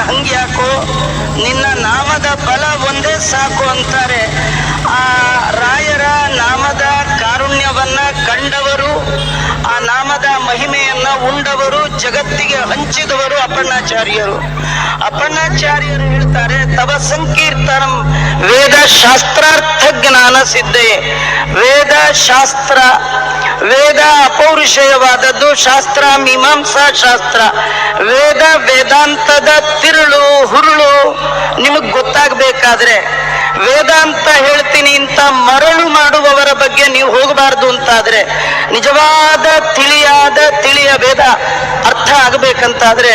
ಹಂಗ್ಯಾಕೋ, ನಿನ್ನ ನಾಮದ ಬಲ ಒಂದೇ ಸಾಕು ಅಂತಾರೆ. ಆ ರಾಯರ ನಾಮದ ಕಾರುಣ್ಯವನ್ನ ಕಂಡವರು, ಆ ನಾಮದ ಮಹಿಮೆಯನ್ನ ಉಂಡವರು, ಜಗತ್ತಿಗೆ ಹಂಚಿದವರು ಅಪ್ಪಣ್ಣಾಚಾರ್ಯರು. ಅಪ್ಪಣ್ಣಾಚಾರ್ಯರು ಹೇಳ್ತಾರೆ, ತವ ಸಂಕೀರ್ತನಂ ವೇದ ಶಾಸ್ತ್ರಾರ್ಥ ಜ್ಞಾನ ಸಿದ್ಧೆ. ವೇದ ಶಾಸ್ತ್ರ, ವೇದ ಅಪೌರುಷೇಯವಾದದ್ದು, ಶಾಸ್ತ್ರ ಮೀಮಾಂಸಾ ಶಾಸ್ತ್ರ. ವೇದ ವೇದಾಂತದ ತಿರುಳು ಹುರುಳು ನಿಮಗ್ ಗೊತ್ತಾಗಬೇಕಾದ್ರೆ, ವೇದಾಂತ ಹೇಳ್ತೀನಿ ಅಂತ ಮರಳು ಮಾಡುವವರ ಬಗ್ಗೆ ನೀವು ಹೋಗಬಾರ್ದು ಅಂತಾದ್ರೆ, ನಿಜವಾದ ತಿಳಿಯ ವೇದ ಅರ್ಥ ಆಗಬೇಕಂತಾದ್ರೆ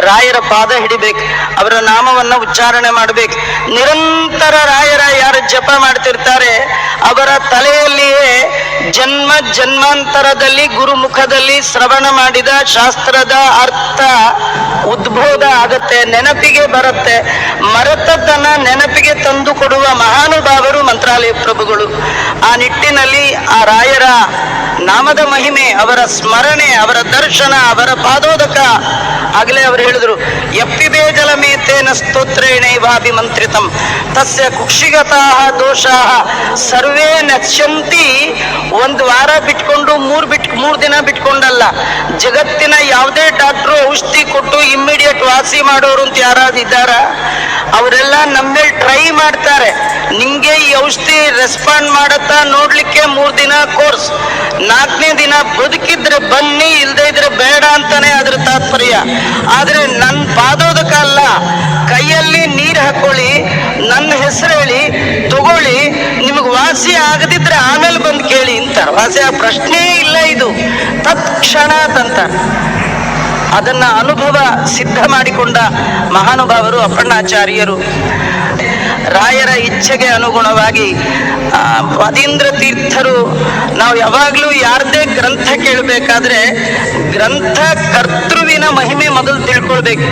ರಾಯರ ಪಾದ ಹಿಡಿಬೇಕು, ಅವರ ನಾಮವನ್ನ ಉಚ್ಚಾರಣೆ ಮಾಡಬೇಕು. ನಿರಂತರ ರಾಯರ ಯಾರು ಜಪ ಮಾಡ್ತಿರ್ತಾರೆ ಅವರ ತಲೆಯಲ್ಲಿಯೇ ಜನ್ಮ ಜನ್ಮಾಂತರದಲ್ಲಿ ಗುರುಮುಖದಲ್ಲಿ ಶ್ರವಣ ಮಾಡಿದ ಶಾಸ್ತ್ರದ ಅರ್ಥ ಉದ್ಬೋಧ ಆಗತ್ತೆ, ನೆನಪಿಗೆ ಬರುತ್ತೆ. ಮರೆತದ್ದನ್ನ ನೆನಪಿಗೆ ತಂದು ಕೊಡುವ ಮಹಾನುಭಾವರು ಮಂತ್ರಾಲಯ ಪ್ರಭುಗಳು. ಆ ನಿಟ್ಟಿನಲ್ಲಿ ಆ ರಾಯರ ನಾಮದ ಮಹಿಮೆ, ಅವರ ಸ್ಮರಣೆ, ಅವರ ದರ್ಶನ, ಅವರ ಪಾದೋದಕ. ಆಗಲೇ ಅವರು ಹೇಳಿದ್ರು, ಯಪ್ಪಿಬೇ ಜಲಮೇತೇನ ಸ್ತೋತ್ರೇಣೈವಾಭಿಮಂತ್ರಿತಂ ತಸ್ಯ ಕುಕ್ಷಿಗತಾ ದೋಷಾ ಸರ್ವೇ ನಶ್ಯಂತಿ. ಒಂದು ವಾರ ಬಿಟ್ಕೊಂಡು ಮೂರು ದಿನ ಬಿಟ್ಕೊಂಡಲ್ಲ, ಜಗತ್ತಿನ ಯಾವುದೇ ಡಾಕ್ಟ್ರು ಔಷಧಿ ಕೊಟ್ಟು ಇಮ್ಮಿಡಿಯೇಟ್ ವಾಸಿ ಮಾಡೋರು ಅಂತ ಯಾರಾದ್ರು ಇದ್ದಾರ? ಅವರೆಲ್ಲ ನಮ್ಮೇಲೆ ಟ್ರೈ ಮಾಡ್ತಾರೆ, ನಿಮ್ಗೆ ಈ ಔಷಧಿ ರೆಸ್ಪಾಂಡ್ ಮಾಡತ್ತಾ ನೋಡ್ಲಿಕ್ಕೆ 3 ದಿನ ಕೋರ್ಸ್, 4ನೇ ದಿನ ಬದುಕಿದ್ರೆ ಬನ್ನಿ, ಇಲ್ದೇ ಇದ್ರೆ ಬೇಡ ಅಂತಾನೆ ಅದ್ರ ತಾತ್ಪರ್ಯ. ಆದ್ರೆ ನನ್ನ ಪಾದೋದಕ ಅಲ್ಲ, ಕೈಯಲ್ಲಿ ನೀರು ಹಾಕೊಳ್ಳಿ, ನನ್ನ ಹೆಸರು ಹೇಳಿ ತಗೊಳ್ಳಿ, ನಿಮಗೆ ವಾಸಿ ಆಗದಿದ್ರೆ ಆಮೇಲೆ ಬಂದು ಕೇಳಿ ಅಂತಾರೆ. ವಾಸಿ ಆ ಪ್ರಶ್ನೆ ಇಲ್ಲ, ಇದು ತತ್ಕ್ಷಣ ಅಂತ. ಅದನ್ನ ಅನುಭವ ಸಿದ್ಧ ಮಾಡಿಕೊಂಡ ಮಹಾನುಭಾವರು ಅಪ್ಪಣ್ಣಾಚಾರ್ಯರು. ರಾಯರ ಇಚ್ಛೆಗೆ ಅನುಗುಣವಾಗಿ ವಾದೀಂದ್ರ ತೀರ್ಥರು, ನಾವು ಯಾವಾಗಲೂ ಯಾರದೇ ಗ್ರಂಥ ಕೇಳಬೇಕಾದ್ರೆ ಗ್ರಂಥ ಕರ್ತೃವಿನ ಮಹಿಮೆ ಮೊದಲು ತಿಳ್ಕೊಳ್ಬೇಕು.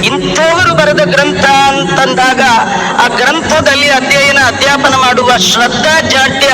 ಇಂಥವರು ಬರೆದ ಗ್ರಂಥ ಅಂತಂದಾಗ ಆ ಗ್ರಂಥದಲ್ಲಿ ಅಧ್ಯಯನ ಅಧ್ಯಾಪನ ಮಾಡುವ ಶ್ರದ್ಧಾ ಜಾಡ್ಯ